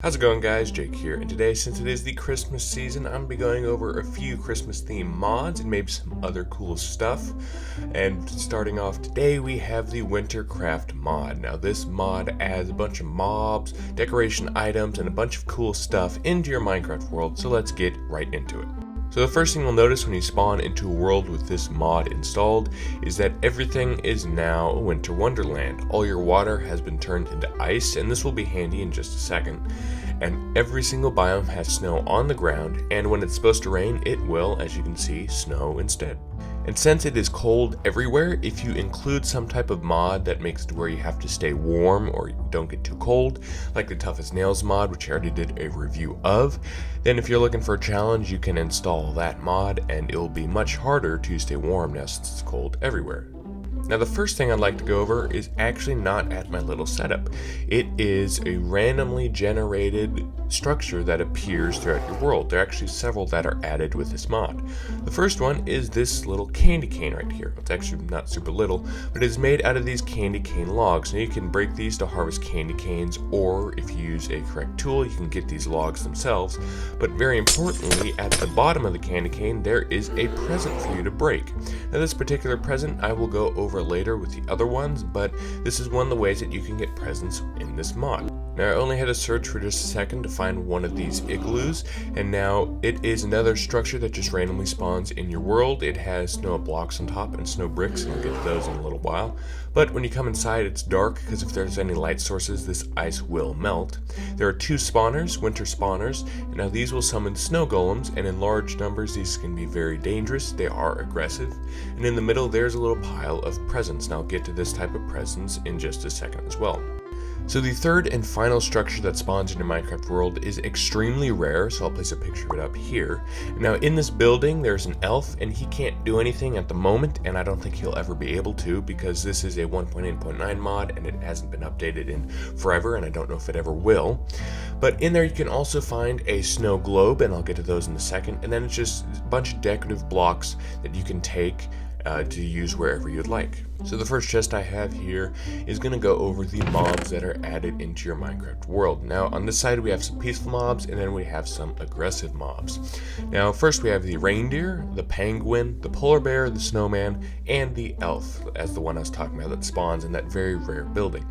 How's it going, guys? Jake here, and today, since it is the Christmas season, I'm going to be going over a few Christmas themed mods and maybe some other cool stuff. And starting off today, we have the Wintercraft mod. Now this mod adds a bunch of mobs, decoration items, and a bunch of cool stuff into your Minecraft world, so let's get right into it. So the first thing you'll notice when you spawn into a world with this mod installed is that everything is now a winter wonderland. All your water has been turned into ice, and this will be handy in just a second. And every single biome has snow on the ground, and when it's supposed to rain, it will, as you can see, snow instead. And since it is cold everywhere, if you include some type of mod that makes it where you have to stay warm or don't get too cold, like the Tough as Nails mod, which I already did a review of, then if you're looking for a challenge, you can install that mod and it'll be much harder to stay warm now since it's cold everywhere. Now the first thing I'd like to go over is actually not at my little setup. It is a randomly generated structure that appears throughout your world. There are actually several that are added with this mod. The first one is this little candy cane right here. It's actually not super little, but it is made out of these candy cane logs. Now you can break these to harvest candy canes, or if you use a correct tool, you can get these logs themselves. But very importantly, at the bottom of the candy cane, there is a present for you to break. Now this particular present I will go over later with the other ones, but this is one of the ways that you can get presents in this mod. Now I only had to search for just a second to find one of these igloos, and now it is another structure that just randomly spawns in your world. It has snow blocks on top and snow bricks, and we'll get to those in a little while. But when you come inside, it's dark because if there's any light sources, this ice will melt. There are two spawners, winter spawners, and now these will summon snow golems, and in large numbers these can be very dangerous. They are aggressive. And in the middle there's a little pile of presents. Now I'll get to this type of presents in just a second as well. So the third and final structure that spawns in your Minecraft world is extremely rare, so I'll place a picture of it up here. Now in this building there's an elf, and he can't do anything at the moment, and I don't think he'll ever be able to because this is a 1.8.9 mod and it hasn't been updated in forever, and I don't know if it ever will. But in there you can also find a snow globe, and I'll get to those in a second, and then it's just a bunch of decorative blocks that you can take to use wherever you'd like. So the first chest I have here is going to go over the mobs that are added into your Minecraft world. Now on this side we have some peaceful mobs, and then we have some aggressive mobs. Now first we have the reindeer, the penguin, the polar bear, the snowman, and the elf, as the one I was talking about that spawns in that very rare building.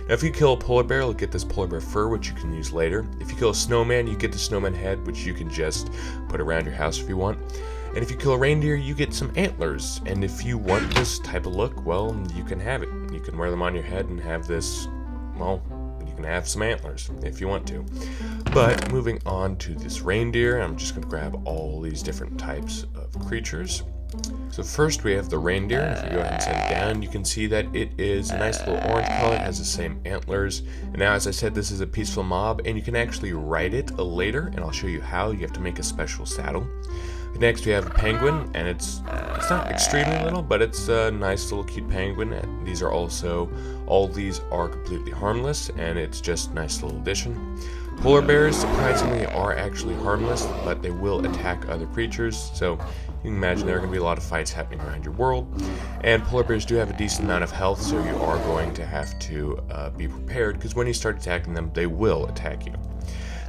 Now if you kill a polar bear, you'll get this polar bear fur, which you can use later. If you kill a snowman, you get the snowman head, which you can just put around your house if you want. And if you kill a reindeer, you get some antlers. And if you want this type of look, well, you can have it. You can wear them on your head and have this, well, you can have some antlers if you want to. But moving on to this reindeer, I'm just going to grab all these different types of creatures. So first we have the reindeer. If you go ahead and set it down, you can see that it is a nice little orange color. It has the same antlers. And now, as I said, this is a peaceful mob, and you can actually ride it later, and I'll show you how. You have to make a special saddle. Next we have a penguin, and it's not extremely little, but it's a nice little cute penguin. These are also, all these are completely harmless, and it's just a nice little addition. Polar bears, surprisingly, are actually harmless, but they will attack other creatures, so you can imagine there are going to be a lot of fights happening around your world. And polar bears do have a decent amount of health, so you are going to have to be prepared, because when you start attacking them, they will attack you.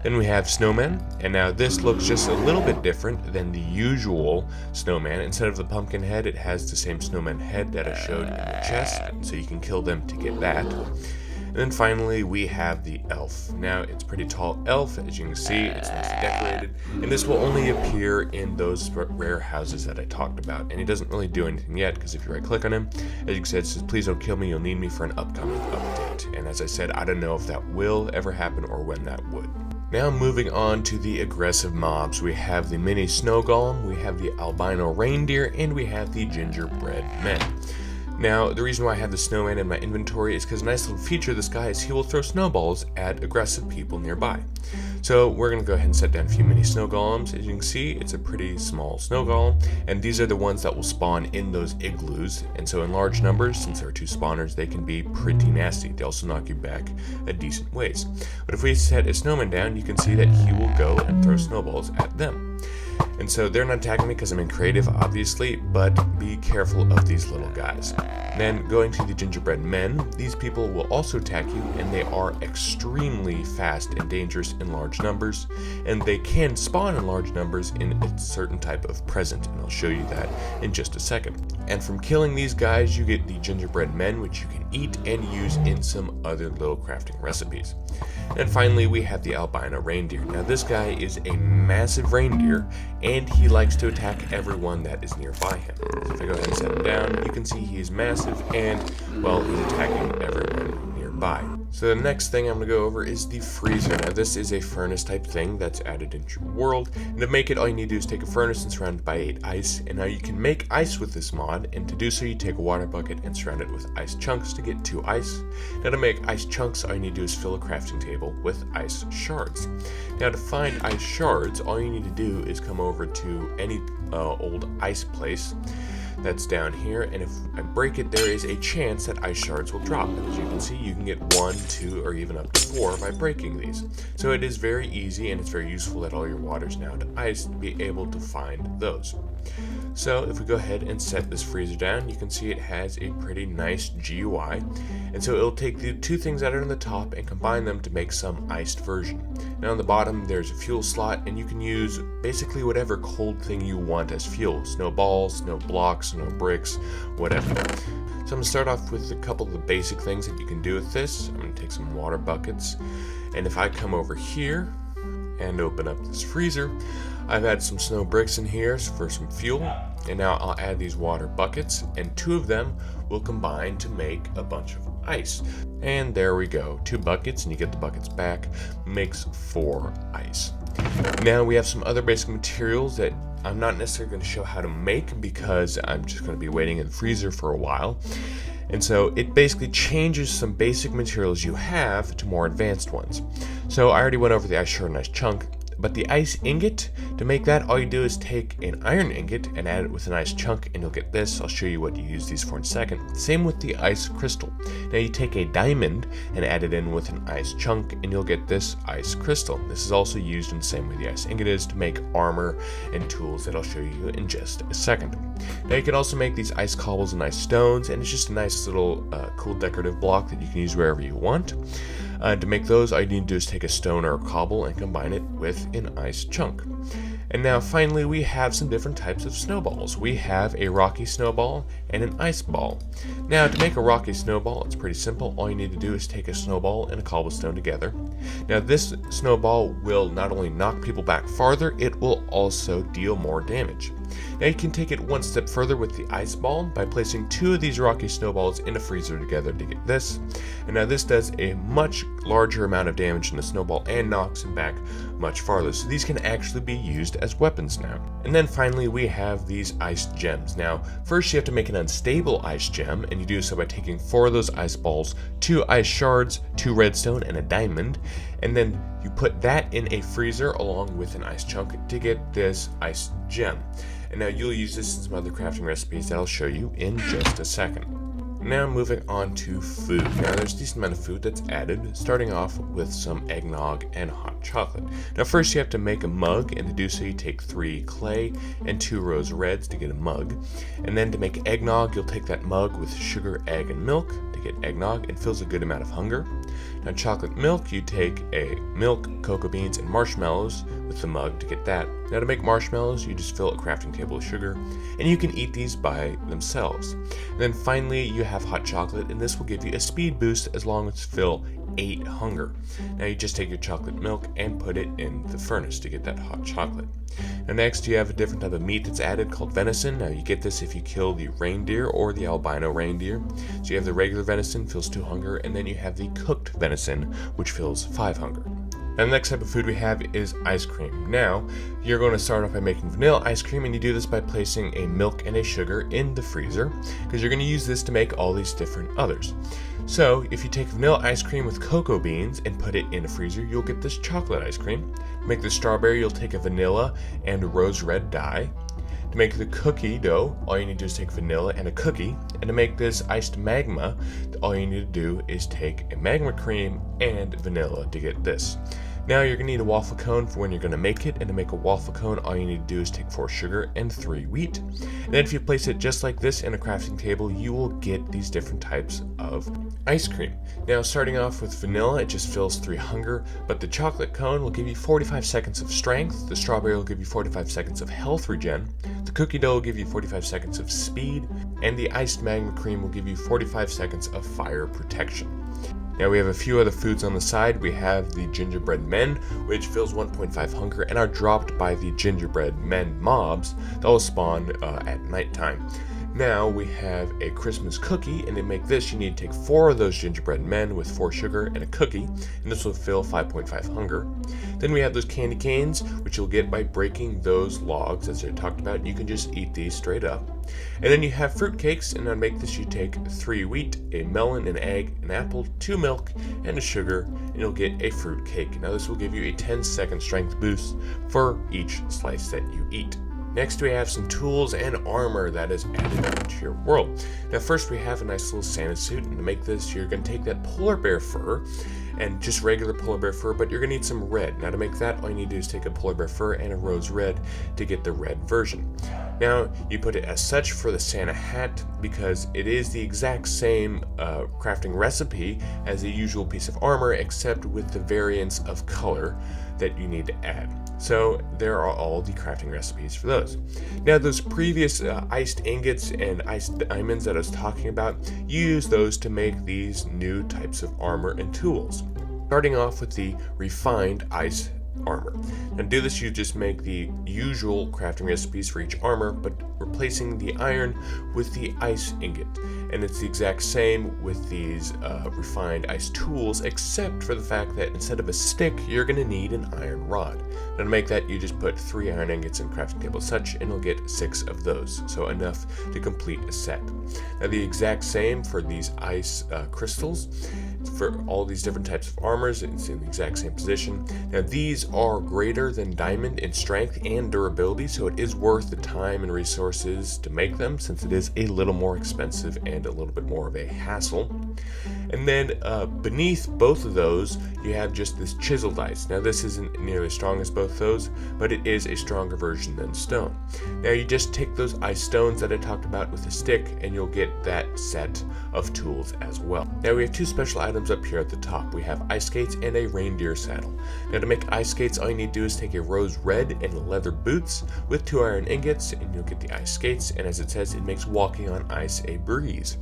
Then we have snowmen, and now this looks just a little bit different than the usual snowman. Instead of the pumpkin head, it has the same snowman head that I showed in the chest, so you can kill them to get that. And then finally we have the elf. Now it's a pretty tall elf, as you can see, it's nicely decorated, and this will only appear in those rare houses that I talked about. And he doesn't really do anything yet, because if you right click on him, as you can see, it says please don't kill me, you'll need me for an upcoming update. And as I said, I don't know if that will ever happen or when that would. Now moving on to the aggressive mobs, we have the mini snow golem, we have the albino reindeer, and we have the gingerbread men. Now, the reason why I have the snowman in my inventory is because a nice little feature of this guy is he will throw snowballs at aggressive people nearby. So we're going to go ahead and set down a few mini snow golems. As you can see, it's a pretty small snow golem, and these are the ones that will spawn in those igloos. And so in large numbers, since there are two spawners, they can be pretty nasty. They also knock you back a decent ways. But if we set a snowman down, you can see that he will go and throw snowballs at them. And so they're not attacking me because I'm in creative, obviously, but be careful of these little guys. Then going to the gingerbread men, these people will also attack you, and they are extremely fast and dangerous in large numbers, and they can spawn in large numbers in a certain type of present, and I'll show you that in just a second. And from killing these guys, you get the gingerbread men, which you can eat and use in some other little crafting recipes. And finally, we have the albino reindeer. Now this guy is a massive reindeer, and he likes to attack everyone that is nearby him. So if I go ahead and set him down, you can see he is massive, and, well, he's attacking everyone nearby. So the next thing I'm going to go over is the freezer. Now this is a furnace type thing that's added into your world, and to make it, all you need to do is take a furnace and surround it by 8 ice, and now you can make ice with this mod, and to do so you take a water bucket and surround it with ice chunks to get 2 ice. Now to make ice chunks, all you need to do is fill a crafting table with ice shards. Now to find ice shards, all you need to do is come over to any old ice place that's down here, and if I break it, there is a chance that ice shards will drop. And as you can see, you can get 1, 2, or even up to 4 by breaking these. So it is very easy, and it's very useful that all your water's now to ice to be able to find those. So if we go ahead and set this freezer down, you can see it has a pretty nice GUI, and so it'll take the 2 things that are on the top and combine them to make some iced version. Now on the bottom there's a fuel slot, and you can use basically whatever cold thing you want as fuel. Snow balls, snow blocks, snow bricks, whatever. So I'm going to start off with a couple of the basic things that you can do with this. I'm going to take some water buckets, and if I come over here and open up this freezer, I've had some snow bricks in here for some fuel, and now I'll add these water buckets, and 2 of them will combine to make a bunch of ice. And there we go, 2 buckets, and you get the buckets back, makes 4 ice. Now we have some other basic materials that I'm not necessarily going to show how to make because I'm just going to be waiting in the freezer for a while. And so it basically changes some basic materials you have to more advanced ones. So I already went over the ice shard and ice chunk, but the ice ingot, to make that, all you do is take an iron ingot and add it with an ice chunk, and you'll get this. I'll show you what you use these for in a second. Same with the ice crystal. Now you take a diamond and add it in with an ice chunk, and you'll get this ice crystal. This is also used in the same way the ice ingot is to make armor and tools that I'll show you in just a second. Now you can also make these ice cobbles and ice stones, and it's just a nice little cool decorative block that you can use wherever you want. To make those, all you need to do is take a stone or a cobble and combine it with an ice chunk. And now finally we have some different types of snowballs. We have a rocky snowball and an ice ball. Now to make a rocky snowball, it's pretty simple. All you need to do is take a snowball and a cobblestone together. Now this snowball will not only knock people back farther, it will also deal more damage. Now you can take it one step further with the ice ball by placing 2 of these rocky snowballs in a freezer together to get this. And now this does a much larger amount of damage than the snowball and knocks them back much farther. So these can actually be used as weapons now. And then finally we have these ice gems. Now first you have to make an unstable ice gem, and you do so by taking 4 of those ice balls, 2 ice shards, 2 redstone, and a diamond. And then you put that in a freezer along with an ice chunk to get this ice gem. And now you'll use this in some other crafting recipes that I'll show you in just a second. Now moving on to food. Now there's a decent amount of food that's added, starting off with some eggnog and hot chocolate. Now first you have to make a mug, and to do so you take 3 clay and 2 rose reds to get a mug. And then to make eggnog, you'll take that mug with sugar, egg, and milk to get eggnog, and fills a good amount of hunger. Now chocolate milk, you take a milk, cocoa beans, and marshmallows with the mug to get that. Now to make marshmallows, you just fill a crafting table with sugar, and you can eat these by themselves. And then finally you have hot chocolate, and this will give you a speed boost as long as you fill 8 hunger. Now you just take your chocolate milk and put it in the furnace to get that hot chocolate. Now next you have a different type of meat that's added called venison. Now you get this if you kill the reindeer or the albino reindeer. So you have the regular venison, fills 2 hunger, and then you have the cooked venison, which fills 5 hunger. And the next type of food we have is ice cream. Now, you're going to start off by making vanilla ice cream, and you do this by placing a milk and a sugar in the freezer, because you're going to use this to make all these different others. So, if you take vanilla ice cream with cocoa beans and put it in a freezer, you'll get this chocolate ice cream. To make the strawberry, you'll take a vanilla and a rose red dye. To make the cookie dough, all you need to do is take vanilla and a cookie. And to make this iced magma, all you need to do is take a magma cream and vanilla to get this. Now you're going to need a waffle cone for when you're going to make it, and to make a waffle cone all you need to do is take 4 sugar and 3 wheat. And then if you place it just like this in a crafting table, you will get these different types of ice cream. Now starting off with vanilla, it just fills 3 hunger, but the chocolate cone will give you 45 seconds of strength, the strawberry will give you 45 seconds of health regen, the cookie dough will give you 45 seconds of speed, and the iced magma cream will give you 45 seconds of fire protection. Now we have a few other foods on the side. We have the gingerbread men, which fills 1.5 hunger and are dropped by the gingerbread men mobs that will spawn at nighttime. Now we have a Christmas cookie, and to make this you need to take 4 of those gingerbread men with 4 sugar and a cookie, and this will fill 5.5 hunger. Then we have those candy canes, which you'll get by breaking those logs as I talked about, and you can just eat these straight up. And then you have fruit cakes, and to make this you take 3 wheat, a melon, an egg, an apple, 2 milk, and a sugar, and you'll get a fruit cake. Now this will give you a 10-second strength boost for each slice that you eat. Next we have some tools and armor that is added onto your world. Now first we have a nice little Santa suit, and to make this you're going to take that polar bear fur and just regular polar bear fur, but you're going to need some red. Now to make that, all you need to do is take a polar bear fur and a rose red to get the red version. Now you put it as such for the Santa hat because it is the exact same crafting recipe as the usual piece of armor, except with the variance of color that you need to add. So there are all the crafting recipes for those. Now those previous iced ingots and iced diamonds that I was talking about, you use those to make these new types of armor and tools. Starting off with the refined ice armor. Now to do this you just make the usual crafting recipes for each armor, but replacing the iron with the ice ingot. And it's the exact same with these refined ice tools, except for the fact that instead of a stick, you're going to need an iron rod. Now to make that, you just put 3 iron ingots in crafting table such, and you'll get 6 of those, so enough to complete a set. Now the exact same for these ice crystals. For all these different types of armors, it's in the exact same position. Now these are greater than diamond in strength and durability, so it is worth the time and resources to make them, since it is a little more expensive and a little bit more of a hassle. And then beneath both of those you have just this Chisel Vise. Now this isn't nearly as strong as both those, but it is a stronger version than stone. Now you just take those ice stones that I talked about with a stick, and you'll get that set of tools as well. Now we have 2 special items up here at the top. We have ice skates and a reindeer saddle. Now to make ice skates, all you need to do is take a rose red and leather boots with 2 iron ingots, and you'll get the ice skates, and as it says, it makes walking on ice a breeze.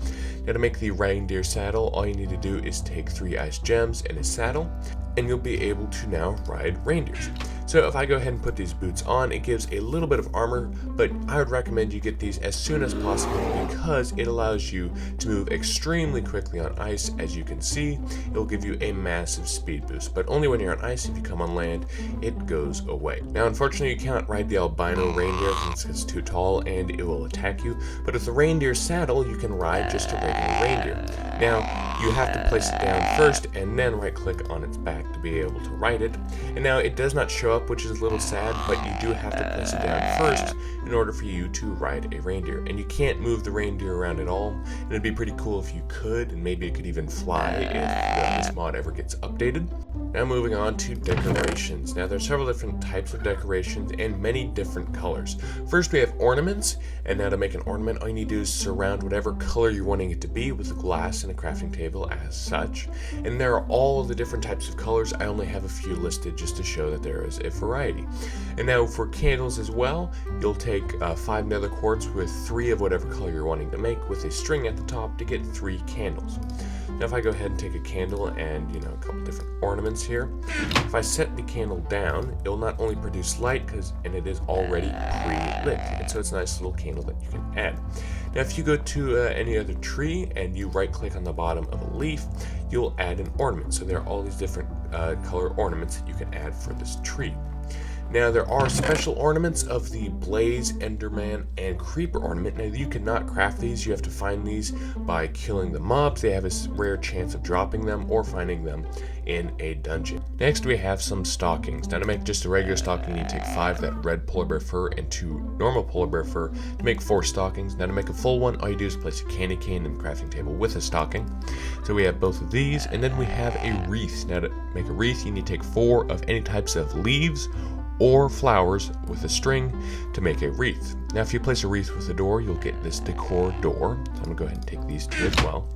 Now to make the reindeer saddle, all you need to do is take 3 ice gems and a saddle, and you'll be able to now ride reindeers. So if I go ahead and put these boots on, it gives a little bit of armor, but I would recommend you get these as soon as possible because it allows you to move extremely quickly on ice. As you can see, it'll give you a massive speed boost, but only when you're on ice. If you come on land, it goes away. Now unfortunately you can't ride the albino reindeer because it's too tall and it will attack you, but with the reindeer saddle you can ride just a regular reindeer. Now you have to place it down first and then right click on its back to be able to ride it. And now it does not show up, which is a little sad, but you do have to place it down first in order for you to ride a reindeer. And you can't move the reindeer around at all, and it'd be pretty cool if you could, and maybe it could even fly if this mod ever gets updated. Now moving on to decorations. Now there's several different types of decorations and many different colors. First we have ornaments, and now to make an ornament all you need to do is surround whatever color you're wanting it to be with glass and a crafting table as such. And there are all of the different types of colors. I only have a few listed just to show that there is a variety. And now for candles as well, you'll take 5 nether quartz with 3 of whatever color you're wanting to make with a string at the top to get 3 candles. Now if I go ahead and take a candle and a couple different ornaments here, if I set the candle down, it will not only produce light and it is already pre-lit, and so it's a nice little candle that you can add. Now if you go to any other tree and you right click on the bottom of a leaf, you'll add an ornament. So there are all these different color ornaments that you can add for this tree. Now there are special ornaments of the Blaze, Enderman, and Creeper ornament. Now you cannot craft these, you have to find these by killing the mobs. They have a rare chance of dropping them or finding them in a dungeon. Next we have some stockings. Now to make just a regular stocking, you take 5 that red polar bear fur and 2 normal polar bear fur to make 4 stockings. Now to make a full one, all you do is place a candy cane in the crafting table with a stocking. So we have both of these, and then we have a wreath. Now to make a wreath, you need to take 4 of any types of leaves or flowers with a string to make a wreath. Now if you place a wreath with a door, you'll get this decor door. So I'm going to go ahead and take these 2 as well.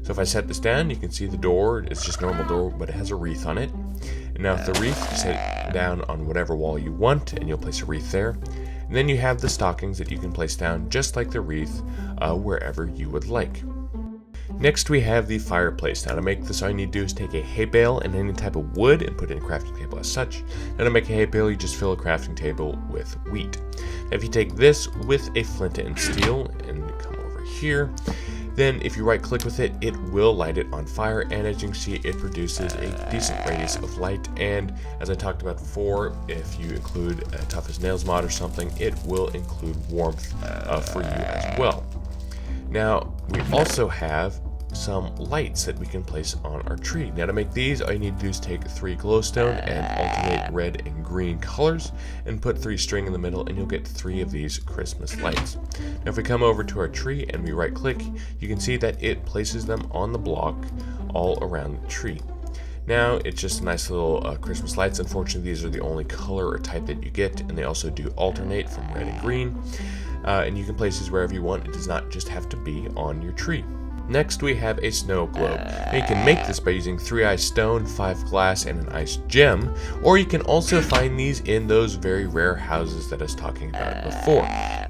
So if I set this down, you can see the door, it's just normal door, but it has a wreath on it. And now if the wreath, you set it down on whatever wall you want, and you'll place a wreath there. And then you have the stockings that you can place down, just like the wreath, wherever you would like. Next we have the fireplace. Now to make this, all you need to do is take a hay bale and any type of wood and put it in a crafting table as such. Now to make a hay bale, you just fill a crafting table with wheat. Now if you take this with a flint and steel and come over here, then if you right click with it, it will light it on fire, and as you can see, it produces a decent radius of light. And as I talked about before, if you include a tough as nails mod or something, it will include warmth for you as well. Now we also have some lights that we can place on our tree. Now to make these, all you need to do is take 3 glowstone and alternate red and green colors and put 3 string in the middle, and you'll get 3 of these Christmas lights. Now if we come over to our tree and we right click, you can see that it places them on the block all around the tree. Now it's just nice little Christmas lights. Unfortunately, these are the only color or type that you get, and they also do alternate from red and green. And you can place these wherever you want. It does not just have to be on your tree. Next we have a snow globe. Now you can make this by using 3 ice stone, 5 glass, and an ice gem, or you can also find these in those very rare houses that I was talking about before.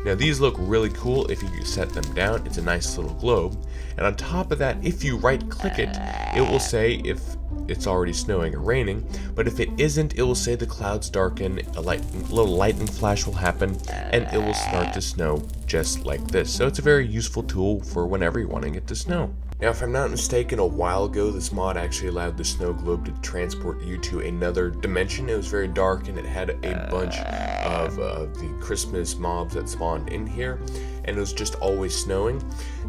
Now these look really cool if you set them down. It's a nice little globe, and on top of that, if you right click it, it will say if it's already snowing or raining, but if it isn't, it will say the clouds darken, a little lightning flash will happen, and it will start to snow just like this. So it's a very useful tool for whenever you're wanting it to snow. Now if I'm not mistaken, a while ago this mod actually allowed the snow globe to transport you to another dimension. It was very dark and it had a bunch of the Christmas mobs that spawned in here, and it was just always snowing.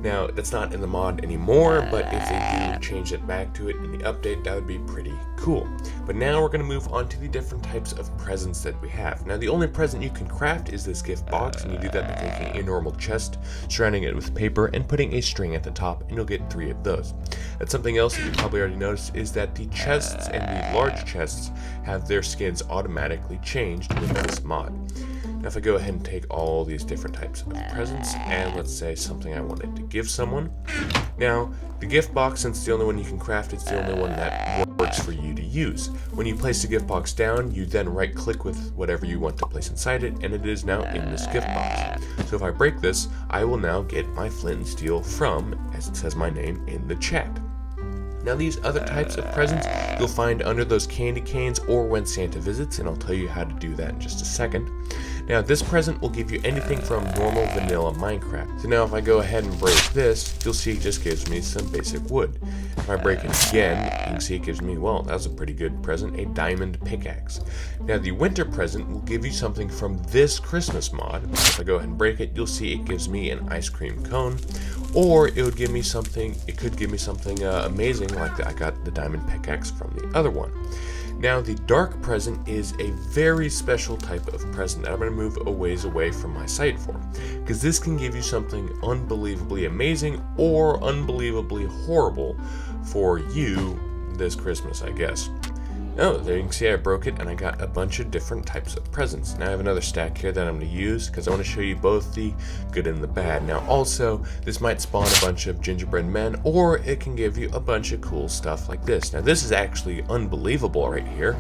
Now that's not in the mod anymore, but if they do change it back to it in the update, that would be pretty cool. But now we're going to move on to the different types of presents that we have. Now the only present you can craft is this gift box, and you do that by taking a normal chest, surrounding it with paper, and putting a string at the top, and you'll get 3 of those. That's something else that you probably already noticed, is that the chests and the large chests have their skins automatically changed with this mod. Now if I go ahead and take all these different types of presents, and let's say something I wanted to give someone. Now the gift box, since it's the only one you can craft, it's the only one that works for you to use. When you place the gift box down, you then right click with whatever you want to place inside it, and it is now in this gift box. So if I break this, I will now get my flint and steel from, as it says my name in the chat. Now these other types of presents you'll find under those candy canes or when Santa visits, and I'll tell you how to do that in just a second. Now this present will give you anything from normal vanilla Minecraft. So now if I go ahead and break this, you'll see it just gives me some basic wood. If I break it again, you can see it gives me, well, that was a pretty good present, a diamond pickaxe. Now the winter present will give you something from this Christmas mod. If I go ahead and break it, you'll see it gives me an ice cream cone, or it would give me something, it could give me something amazing like that. I got the diamond pickaxe from the other one. Now the dark present is a very special type of present that I'm going to move a ways away from my site for, because this can give you something unbelievably amazing or unbelievably horrible for you this Christmas, I guess. Oh, there you can see I broke it and I got a bunch of different types of presents. Now I have another stack here that I'm going to use because I want to show you both the good and the bad. Now also, this might spawn a bunch of gingerbread men, or it can give you a bunch of cool stuff like this. Now this is actually unbelievable right here,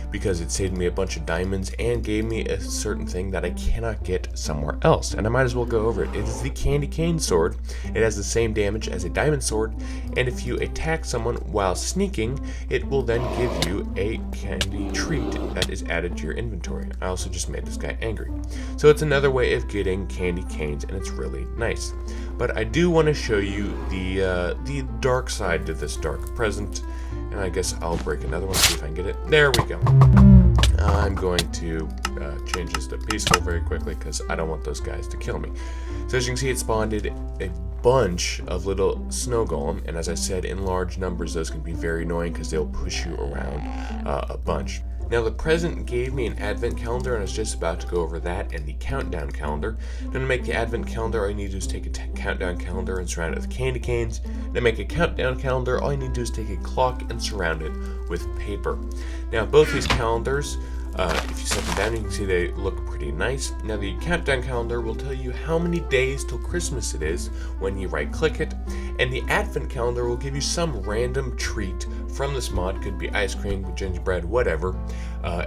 because it saved me a bunch of diamonds and gave me a certain thing that I cannot get somewhere else, and I might as well go over it. It is the candy cane sword. It has the same damage as a diamond sword, and if you attack someone while sneaking, it will then give you a candy treat that is added to your inventory. I also just made this guy angry. So it's another way of getting candy canes, and it's really nice. But I do want to show you the dark side to this dark present. And I guess I'll break another one, see if I can get it. There we go. I'm going to change this to peaceful very quickly because I don't want those guys to kill me. So as you can see, it spawned a bunch of little snow golem, and as I said, in large numbers those can be very annoying because they'll push you around a bunch. Now the present gave me an advent calendar, and I was just about to go over that and the countdown calendar. Now to make the advent calendar, all you need to do is take a countdown calendar and surround it with candy canes. To make a countdown calendar, all you need to do is take a clock and surround it with paper. Now both these calendars, if you set them down, you can see they look pretty nice. Now the countdown calendar will tell you how many days till Christmas it is when you right click it, and the advent calendar will give you some random treat from this mod. Could be ice cream, gingerbread, whatever,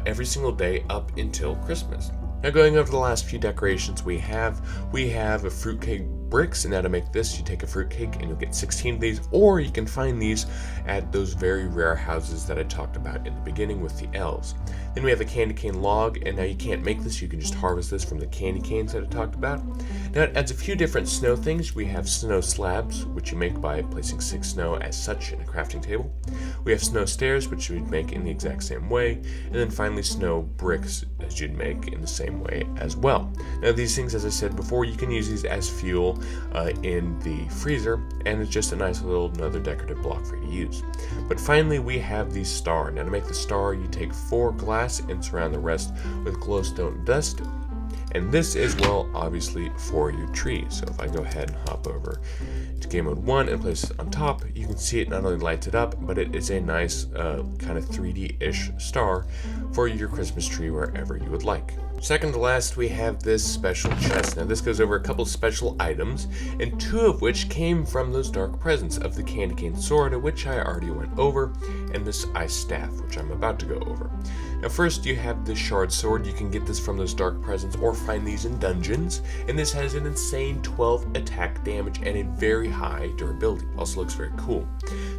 every single day up until Christmas. Now going over the last few decorations we have a fruitcake bricks, and now to make this you take a fruitcake and you'll get 16 of these, or you can find these at those very rare houses that I talked about in the beginning with the elves. Then we have a candy cane log, and now you can't make this, you can just harvest this from the candy canes that I talked about. Now it adds a few different snow things. We have snow slabs, which you make by placing 6 snow as such in a crafting table. We have snow stairs, which you'd make in the exact same way, and then finally snow bricks, as you'd make in the same way as well. Now these things, as I said before, you can use these as fuel in the freezer, and it's just a nice little another decorative block for you to use. But finally we have the star. Now to make the star you take 4 glass and surround the rest with glowstone dust, and this is, well, obviously for your tree. So if I go ahead and hop over to game mode 1 and place it on top, you can see it not only lights it up, but it is a nice kind of 3D-ish star for your Christmas tree wherever you would like. Second to last, we have this special chest. Now this goes over a couple special items, and 2 of which came from those dark presents of the candy cane sword, which I already went over, and this ice staff, which I'm about to go over. Now first you have this shard sword. You can get this from those dark presents or find these in dungeons, and this has an insane 12 attack damage and a very high durability. Also looks very cool.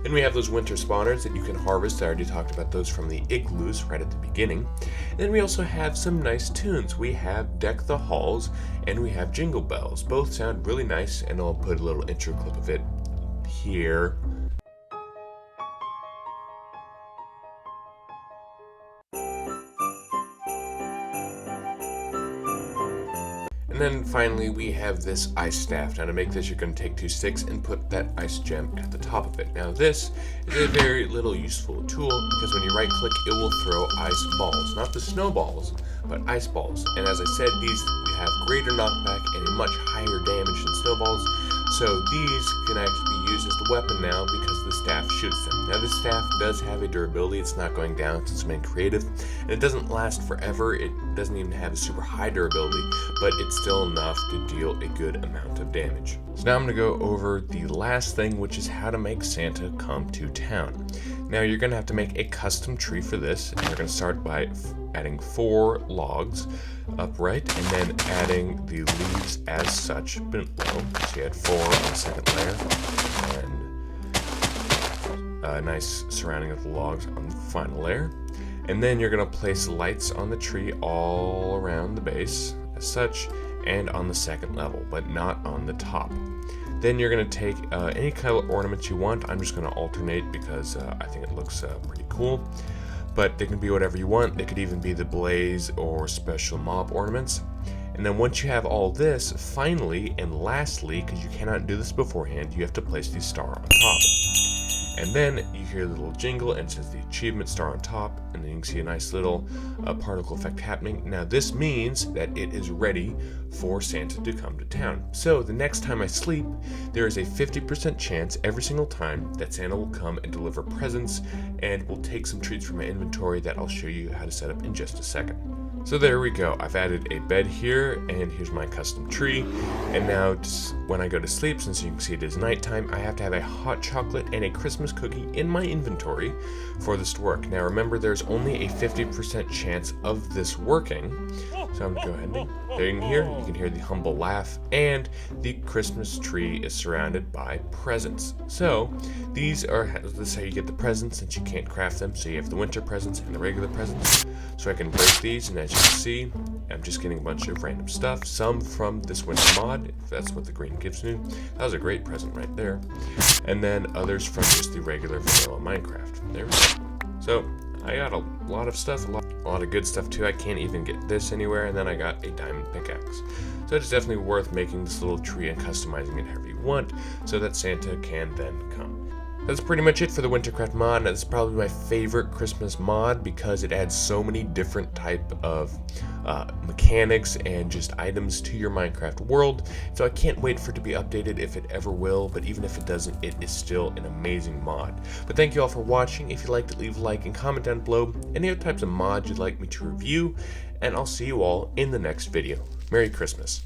Then we have those winter spawners that you can harvest. I already talked about those from the igloos right at the beginning. And then we also have some nice tunes. We have Deck the Halls and we have Jingle Bells. Both sound really nice, and I'll put a little intro clip of it here. And then finally we have this ice staff. Now to make this, you're going to take 2 sticks and put that ice gem at the top of it. Now this is a very little useful tool because when you right click it will throw ice balls. Not the snowballs, but ice balls. And as I said, these have greater knockback and a much higher damage than snowballs. So these can actually be used as the weapon now because the staff shoots them. Now this staff does have a durability. It's not going down since I'm in creative, and it doesn't last forever. It doesn't even have a super high durability, but it's still enough to deal a good amount of damage. So now I'm going to go over the last thing, which is how to make Santa come to town. Now you're going to have to make a custom tree for this, and you're going to start by adding 4 logs upright and then adding the leaves as such below. So you add 4 on the second layer and a nice surrounding of the logs on the final layer. And then you're going to place lights on the tree all around the base as such and on the second level, but not on the top. Then you're going to take any kind of ornaments you want. I'm just going to alternate because I think it looks pretty cool. But they can be whatever you want. They could even be the blaze or special mob ornaments. And then once you have all this, finally and lastly, because you cannot do this beforehand, you have to place the star on top. And then you hear the little jingle and it says the achievement star on top, and then you can see a nice little particle effect happening. Now this means that it is ready for Santa to come to town. So the next time I sleep, there is a 50% chance every single time that Santa will come and deliver presents, and will take some treats from my inventory that I'll show you how to set up in just a second. So there we go. I've added a bed here, and here's my custom tree. And now when I go to sleep, since you can see it is nighttime, I have to have a hot chocolate and a Christmas cookie in my inventory for this to work. Now remember, there's only a 50% chance of this working. So I'm going to go ahead and there you can hear the humble laugh, and the Christmas tree is surrounded by presents. So these are, this is how you get the presents since you can't craft them. So you have the winter presents and the regular presents. So I can break these, and as you can see, I'm just getting a bunch of random stuff. Some from this winter mod, if that's what the green gives me. That was a great present right there. And then others from just the regular vanilla Minecraft. There we go. So I got a lot of stuff, a lot of good stuff too. I can't even get this anywhere, and then I got a diamond pickaxe. So it's definitely worth making this little tree and customizing it however you want so that Santa can then come. That's pretty much it for the Wintercraft mod. That's probably my favorite Christmas mod because it adds so many different type of mechanics and just items to your Minecraft world. So I can't wait for it to be updated if it ever will, but even if it doesn't, it is still an amazing mod. But thank you all for watching. If you liked it, leave a like and comment down below any other types of mods you'd like me to review, and I'll see you all in the next video. Merry Christmas.